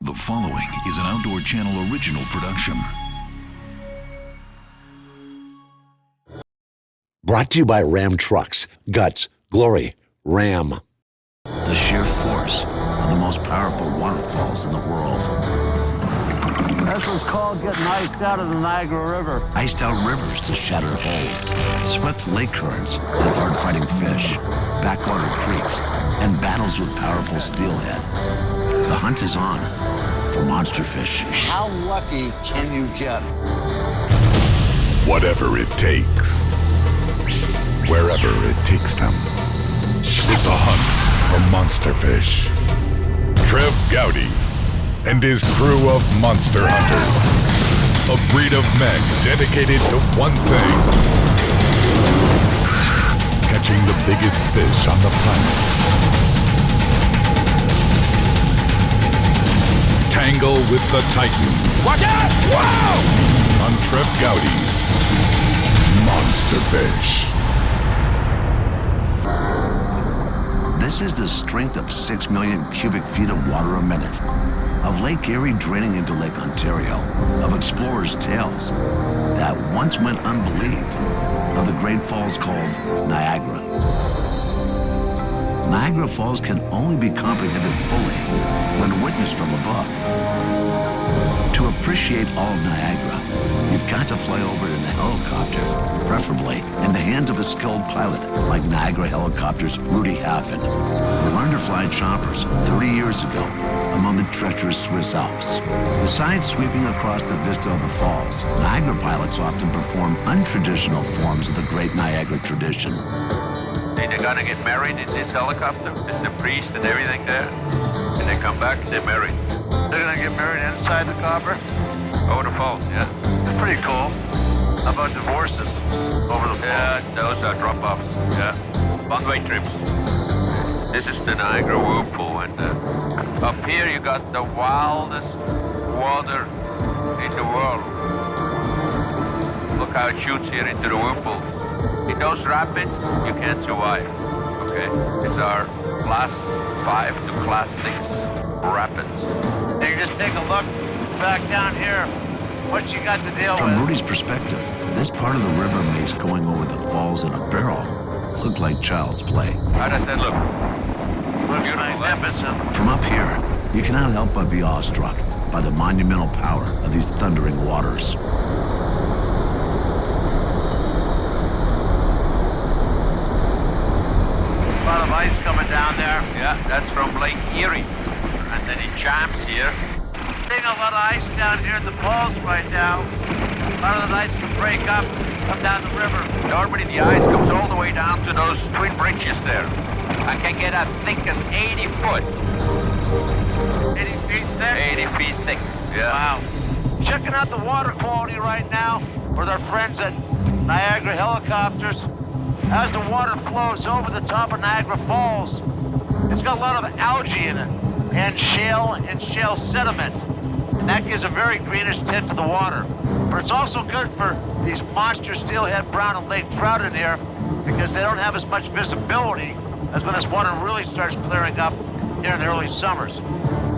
The following is an Outdoor Channel original production. Brought to you by Ram Trucks. Guts, glory, Ram. The sheer force of the most powerful waterfalls in the world. That's what's called getting iced out of the Niagara River. Iced out rivers to shattered holes, swift lake currents and hard-fighting fish, backwater creeks, and battles with powerful steelhead. The hunt is on for monster fish. How lucky can you get? Whatever it takes. Wherever it takes them. It's a hunt for monster fish. Trev Gowdy and his crew of monster hunters. A breed of men dedicated to one thing. Catching the biggest fish on the planet. Tangle with the Titans. Watch out! Whoa! On Trev Gowdy's Monster Fish. This is the strength of 6 million cubic feet of water a minute, of Lake Erie draining into Lake Ontario, of explorers' tales that once went unbelieved, of the great falls called Niagara. Niagara Falls can only be comprehended fully when witnessed from above. To appreciate all of Niagara, you've got to fly over it in a helicopter, preferably in the hands of a skilled pilot like Niagara Helicopter's Rudy Hafen, who learned to fly choppers 30 years ago among the treacherous Swiss Alps. Besides sweeping across the vista of the falls, Niagara pilots often perform untraditional forms of the great Niagara tradition. They're gonna get married in this helicopter with the priest and everything there. And they come back and they're married. They're gonna get married inside the copper? Over the falls, yeah. That's pretty cool. How about divorces over the falls? Yeah, those are drop-offs, yeah. One-way trips. This is the Niagara Whirlpool, and up here you got the wildest water in the world. Look how it shoots here into the whirlpool. In those rapids, you can't survive, okay? It's our class 5 to class 6 rapids. Now you just take a look back down here. What you got to deal with? From Rudy's perspective, this part of the river makes going over the falls in a barrel look like child's play. How does that look? Looks magnificent. From up here, you cannot help but be awestruck by the monumental power of these thundering waters. A lot of ice coming down there. Yeah, that's from Lake Erie. And then it jams here. Seeing a lot of ice down here in the falls right now. A lot of the ice can break up, come down the river. Normally the ice comes all the way down to those twin bridges there. I can get as thick as 80 foot. 80 feet thick? 80 feet thick, yeah. Wow. Checking out the water quality right now with our friends at Niagara Helicopters. As the water flows over the top of Niagara Falls, it's got a lot of algae in it, and shale sediment. And that gives a very greenish tint to the water. But it's also good for these monster steelhead, brown, and lake trout in here because they don't have as much visibility as when this water really starts clearing up here in the early summers.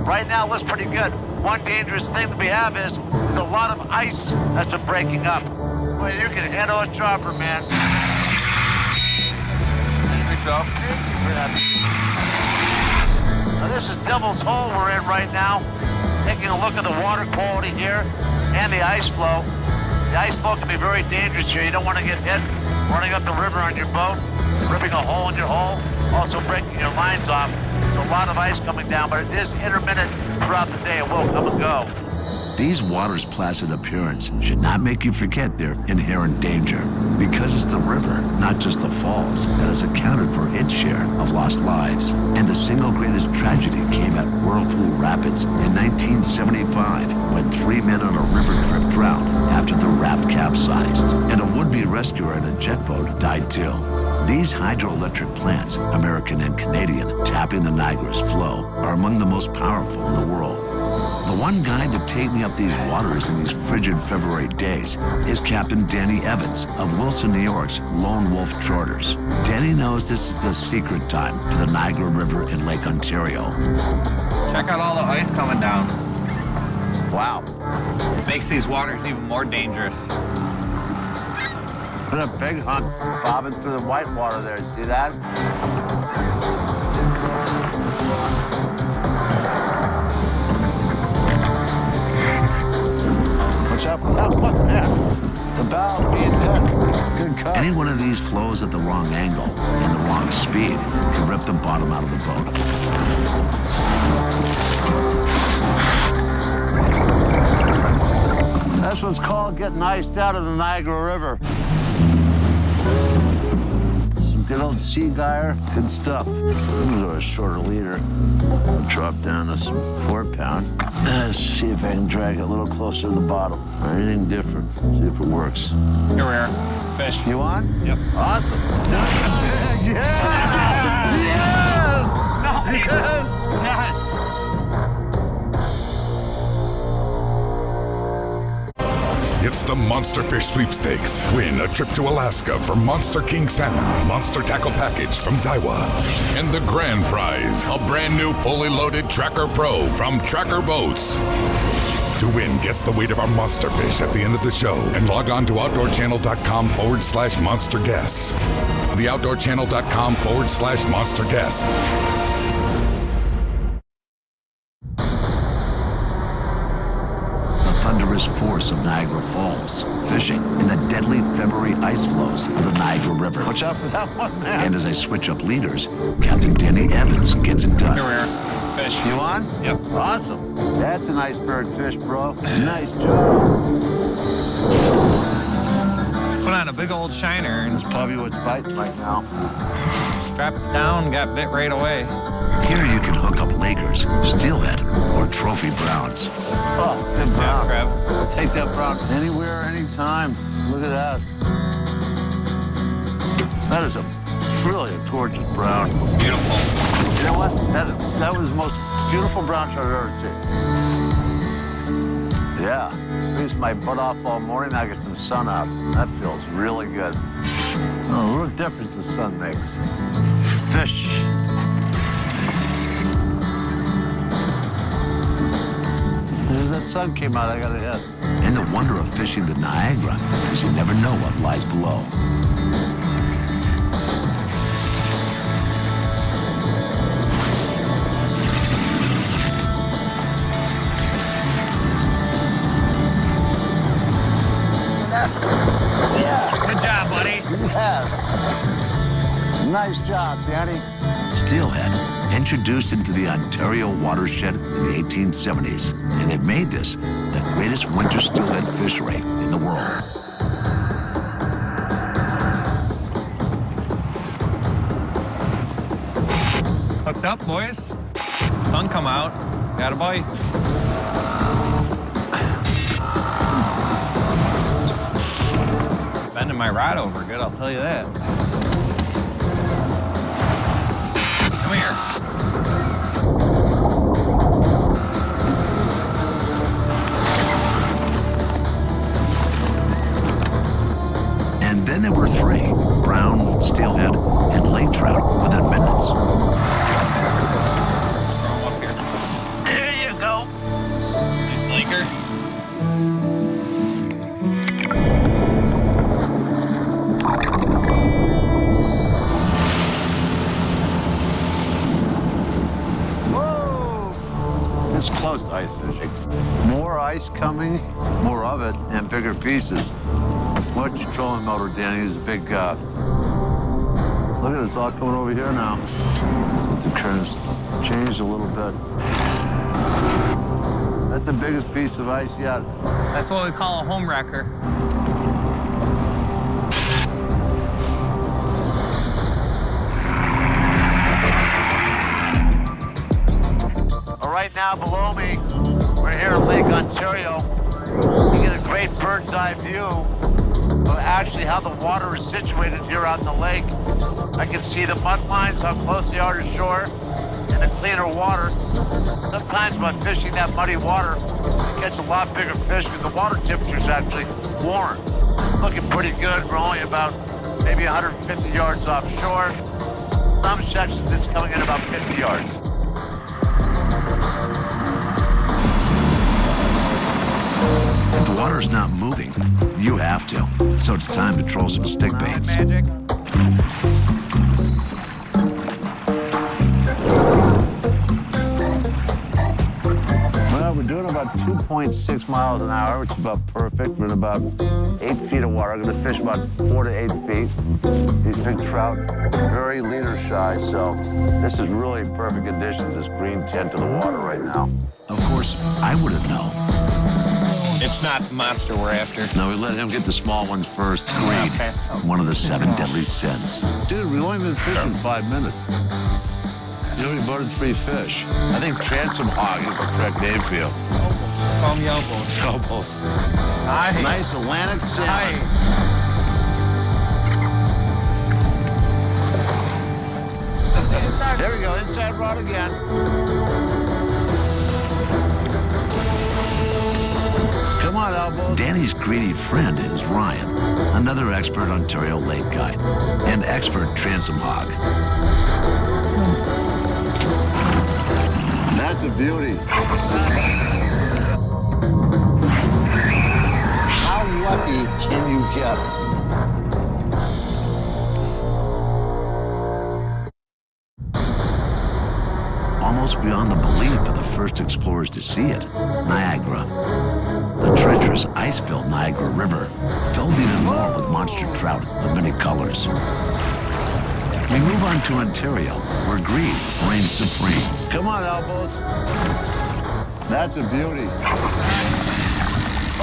Right now it looks pretty good. One dangerous thing that we have is there's a lot of ice that's been breaking up. Well, you can handle a chopper, man. So, Now this is Devil's Hole we're in right now. Taking a look at the water quality here and the ice flow. The ice flow can be very dangerous here. You don't want to get hit running up the river on your boat, ripping a hole in your hull, also breaking your lines off. There's a lot of ice coming down, but it is intermittent throughout the day. It will come and go. These waters' placid appearance should not make you forget their inherent danger, because it's the river, not just the falls, that has accounted for its share of lost lives. And the single greatest tragedy came at Whirlpool Rapids in 1975, when 3 men on a river trip drowned after the raft capsized, and a would-be rescuer in a jet boat died too. These hydroelectric plants, American and Canadian, tapping the Niagara's flow, are among the most powerful in the world. The one guide to take me up these waters in these frigid February days is Captain Danny Evans of Wilson, New York's Lone Wolf Charters. Danny knows this is the secret time for the Niagara River in Lake Ontario. Check out all the ice coming down. Wow. Makes these waters even more dangerous. Been a big hunt bobbing through the white water there. See that? Watch out for that one there. The bow being dead. Good cut. Any one of these flows at the wrong angle and the wrong speed can rip the bottom out of the boat. That's what's called getting iced out of the Niagara River. Some good old sea gyre, good stuff. These are a shorter leader. I'll drop down to some 4-pound. Let's see if I can drag it a little closer to the bottom. Anything different. See if it works. Here we are. Fish. You on? Yep. Awesome. Yes! Yes! Nice. Yes! Yes. It's the Monster Fish Sweepstakes. Win a trip to Alaska for Monster King Salmon, Monster Tackle Package from Daiwa, and the grand prize, a brand new fully loaded Tracker Pro from Tracker Boats. To win, guess the weight of our monster fish at the end of the show and log on to outdoorchannel.com/monsterguess. TheOutdoorChannel.com/monsterguess. Thunderous force of Niagara Falls, fishing in the deadly February ice flows of the Niagara River. Watch out for that one, man. And as I switch up leaders, Captain Danny Evans gets it done. Here we are. Fish. You on? Yep. Awesome. That's a nice bird fish, bro. Nice job. Put on a big old shiner and That's probably what's biting right now. strapped it down, got bit right away. Here you can hook up Lakers, steelhead, or trophy browns. Oh, good brown. Trev. I'll take that brown anywhere, anytime. Look at that. That is really a gorgeous brown. Beautiful. You know what? That was the most beautiful brown trout I've ever seen. Yeah. Freeze my butt off all morning. I get some sun out. That feels really good. Oh, what a difference the sun makes. Fish. As that sun came out, I got a hit. And the wonder of fishing the Niagara is you never know what lies below. Good job, buddy. Yes. Nice job, Danny. Steelhead, introduced into the Ontario watershed in the 1870s, and it made this the greatest winter steelhead fishery in the world. Hooked up, boys. Sun come out. Got a bite. Bending my rod over good, I'll tell you that. Come here. And then there were three, brown, steelhead, and lake trout within minutes. Throw 'em up here. There you go. Nice Laker. Whoa! It's close to ice fishing. More ice coming, more of it, and bigger pieces. What's your trolling motor, Danny? Is a big look at it, it's all coming over here now. The current's changed a little bit. That's the biggest piece of ice yet. That's what we call a home wrecker. Well, right now below me, we're here in Lake Ontario. You get a great bird's eye view of actually how the water is situated here on the lake. I can see the mud lines, how close they are to shore, and the cleaner water. Sometimes by fishing that muddy water, you catch a lot bigger fish because the water temperature is actually warm. Looking pretty good. We're only about maybe 150 yards offshore. Some sections it's coming in about 50 yards. water's not moving, you have to. So it's time to troll some stick baits. Magic. Well, we're doing about 2.6 miles an hour, which is about perfect. We're in about 8 feet of water. I'm gonna fish about 4 to 8 feet. These big trout, very leader shy, so this is really perfect conditions, this green tint to the water right now. Of course, I wouldn't know. It's not the monster we're after. No, we let him get the small ones first. Greed, Okay. one of the 7 deadly sins. Dude, we've only been fishing 5 minutes. You know, we voted 3 fish. I think transom hog is the correct name for you. Call me elbows. Elbows. Nice. Nice Atlantic salmon. There we go, inside rod again. Come on, elbows. Danny's greedy friend is Ryan, another expert Ontario lake guide and expert transom hog. That's a beauty. How lucky can you get? Almost beyond the belief of the first explorers to see it, Niagara. The treacherous ice-filled Niagara River filled even more with monster trout of many colors. We move on to Ontario, where greed reigns supreme. Come on, elbows. That's a beauty.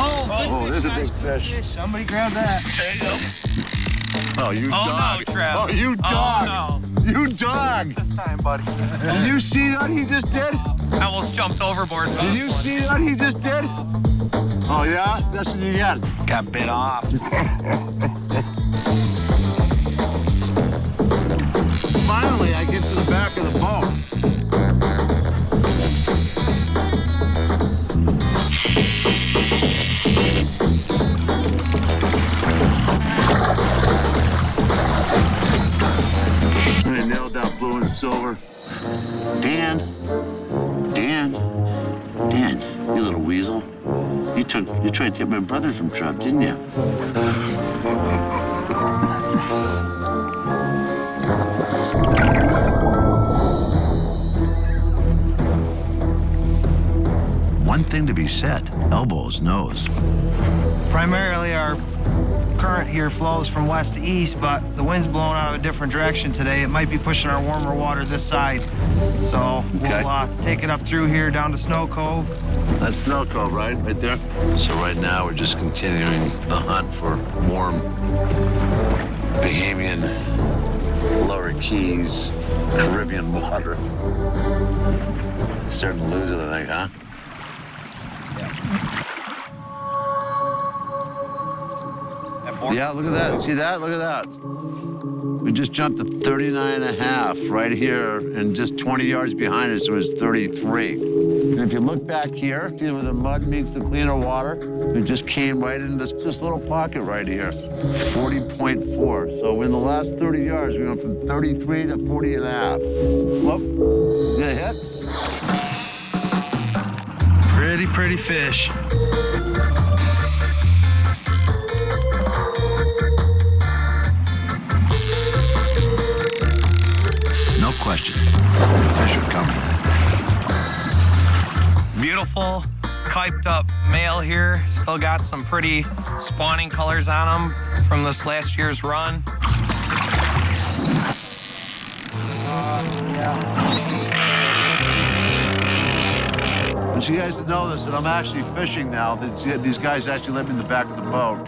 Oh, there's a big fish. Somebody grab that. There you go. Oh, you Oh, dog. no, Trev. Oh, you dog. Oh, You dog. This time, buddy. Did you see what he just did? I almost jumped overboard. Did you see what he just did? Oh, yeah? That's what you got. Got bit off. Finally, I get to the back of the boat. I nailed that blue and silver. Dan, you little weasel. You tried to take my brother from Trev, didn't you? One thing to be said, Elbows knows. Primarily our current here flows from west to east, but the wind's blowing out of a different direction today. It might be pushing our warmer water this side. So we'll take it up through here down to Snow Cove. That's Snow Cove, right? Right there? So right now we're just continuing the hunt for warm Bahamian, Lower Keys, Caribbean water. Starting to lose it, I think, huh? Yeah, look at that. See that? Look at that. We just jumped to 39.5 right here, and just 20 yards behind us, it was 33. And if you look back here, see where the mud meets the cleaner water? We just came right into this little pocket right here, 40.4. So in the last 30 yards, we went from 33 to 40.5. Whoop. Did it hit? Pretty fish. No question, the fish are coming. Beautiful, kiped up male here. Still got some pretty spawning colors on them from this last year's run. I want you guys to know this, that I'm actually fishing now. These guys actually live in the back of the boat.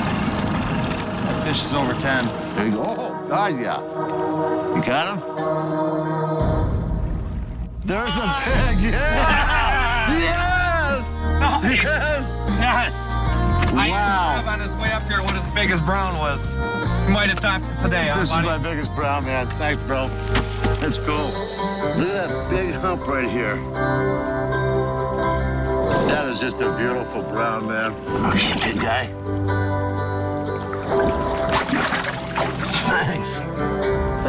That fish is over 10. There you go. Oh, God, yeah. You got him? There's a pig, yeah! Yes! Yes! I Wow. asked Trev on his way up here what his biggest brown was. You might have thought today, huh, This is buddy? my biggest brown, man. Thanks, bro. That's cool. Look at that big hump right here. That is just a beautiful brown, man. Okay, big guy. Thanks.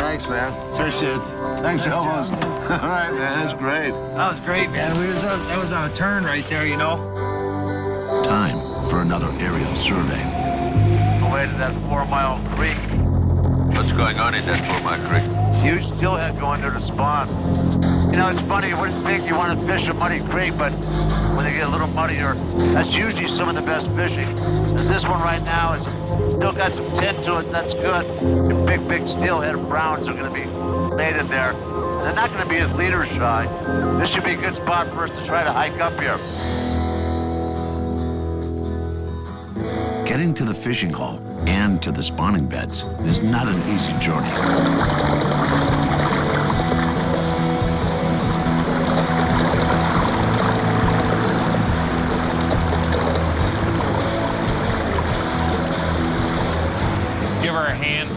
Thanks, man. Appreciate it. Thanks, Elvis. All right, man. That's great. That was great, man. That was on a turn right there, you know. Time for another aerial survey. Away to that 4 Mile Creek. What's going on in that 4 Mile Creek? Huge steelhead going there to spawn. You know, it's funny, you wouldn't think you want to fish a muddy creek, but when they get a little muddier, that's usually some of the best fishing. And this one right now is still got some tint to it, that's good. The big steelhead browns are going to be made in there. They're not going to be as leader shy. This should be a good spot for us to try to hike up here. Getting to the fishing hole and to the spawning beds is not an easy journey. Give her a hand.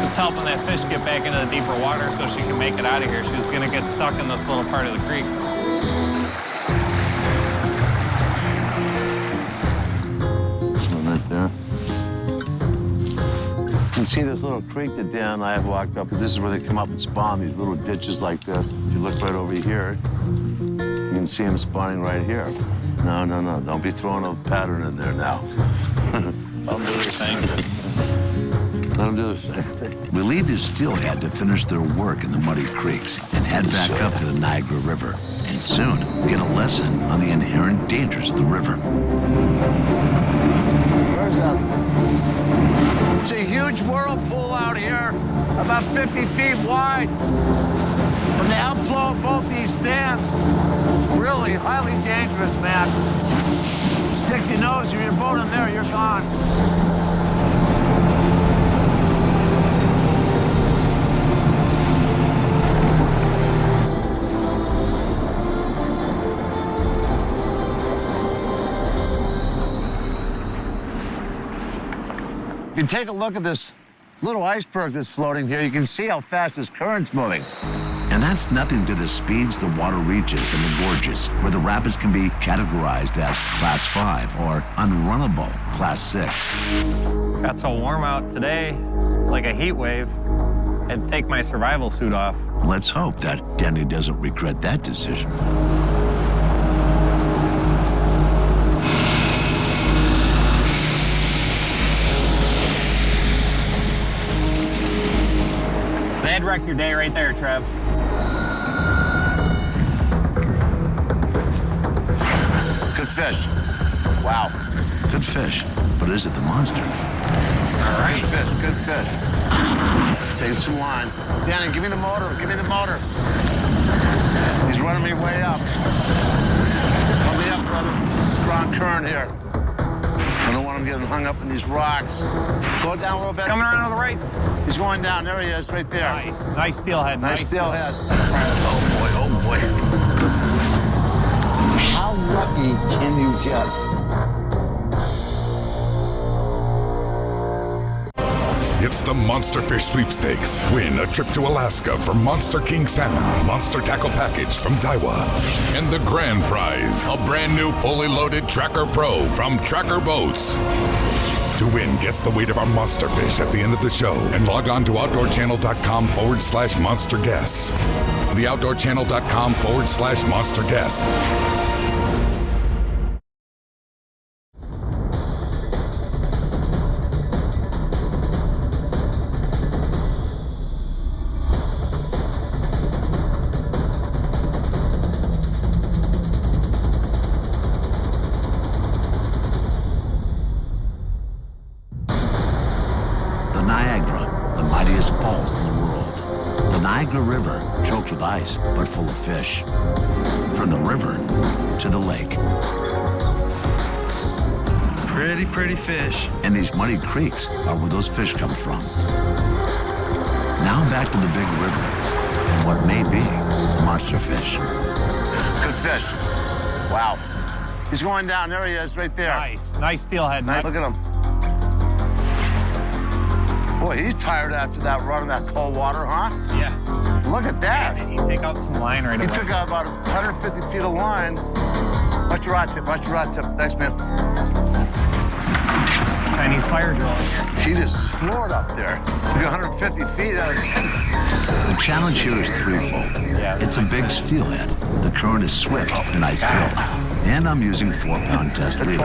Just helping that fish get back into the deeper water so she can make it out of here. She's gonna get stuck in this little part of the creek. This one right there. You can see this little creek that Dan and I have walked up, because this is where they come up and spawn, these little ditches like this. If you look right over here, you can see them spawning right here. No. Don't be throwing a pattern in there now. I'll do the same. Let them do the same thing. We leave the steelhead to finish their work in the muddy creeks and head back up to the Niagara River, and soon get a lesson on the inherent dangers of the river. Where's that? It's a huge whirlpool out here, about 50 feet wide. From the outflow of both these dams, really highly dangerous, man. Stick your nose or your boat in there, you're gone. If you take a look at this little iceberg that's floating here, you can see how fast this current's moving. And that's nothing to the speeds the water reaches in the gorges, where the rapids can be categorized as Class 5 or unrunnable Class 6. Got so warm out today, it's like a heat wave. I'd take my survival suit off. Let's hope that Denny doesn't regret that decision. That'd wreck your day right there, Trev. Good fish. Wow. Good fish. But is it the monster? All right. Good fish. Take some line. Danny, give me the motor. Give me the motor. He's running me way up. Help me up, brother. Strong current here. I don't want him getting hung up in these rocks. Slow it down a little bit. Coming around to the right. He's going down. There he is, right there. Nice steelhead. Nice steelhead. Oh, boy. How lucky can you get? It's the Monster Fish Sweepstakes. Win a trip to Alaska for Monster King Salmon, Monster Tackle Package from Daiwa, and the grand prize, a brand new fully loaded Tracker Pro from Tracker Boats. To win, guess the weight of our monster fish at the end of the show and log on to outdoorchannel.com/monsterguess. TheOutdoorChannel.com/monsterguess. Niagara River, choked with ice, but full of fish. From the river to the lake. Pretty fish. And these muddy creeks are where those fish come from. Now back to the big river and what may be monster fish. Good fish. Wow. He's going down. There he is, right there. Nice steelhead. Nice. Look at him. Boy, he's tired after that run in that cold water, huh? Yeah. Look at that. And he take out some line right away. He took out about 150 feet of line. Watch your rod tip. Thanks, man. Chinese fire drill in here. He just floored up there. Like 150 feet. The challenge here is threefold. It's a big steelhead. The current is swift and ice-filled. And I'm using 4-pound test leader.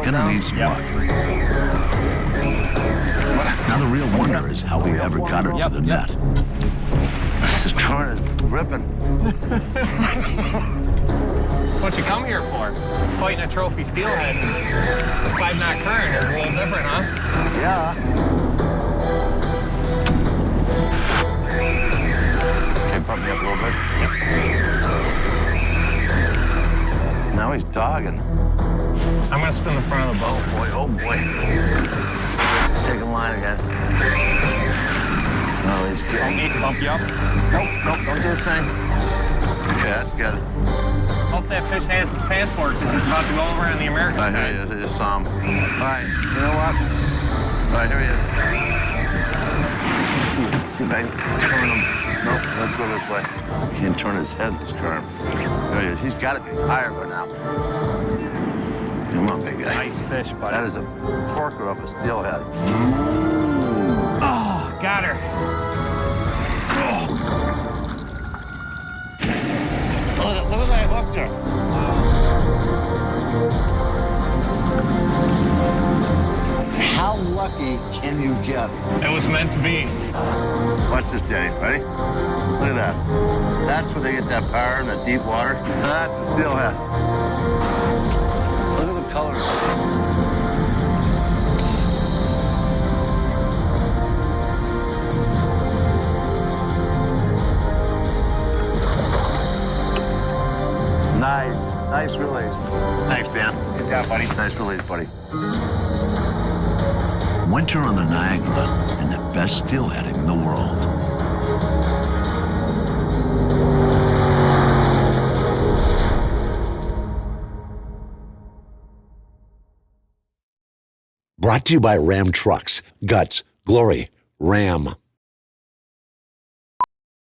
Gonna need some luck. Now the real wonder is how we ever got her to the net. This current is ripping. That's what you come here for. Fighting a trophy steelhead. 5-knot current is a little different, huh? Yeah. Okay, pump me up a little bit. Now he's dogging. I'm gonna spin the front of the boat. Oh boy. Taking line again. No, he's good. I need to bump you up. Nope, don't do a thing. Okay, that's good. Hope that fish has his passport because he's about to go over on the American All right, side. here he is. I just saw him. All right, you know what? All right, here he is. Let's see if I can turn him. Nope, let's go this way. Can't turn his head this current. There he is. He's got to be tired by now. Come on, big guy. Nice fish, buddy. That is a porker of a steelhead. Oh, got her. Look at that hook there. How lucky can you get? It was meant to be. Watch this, Danny. Ready? Look at that. That's where they get that power in the deep water. That's a steelhead. Look at the colors. Nice release. Thanks, Dan. Good job, buddy. Nice release, buddy. Winter on the Niagara and the best steelheading in the world. Brought to you by Ram Trucks. Guts, glory, Ram.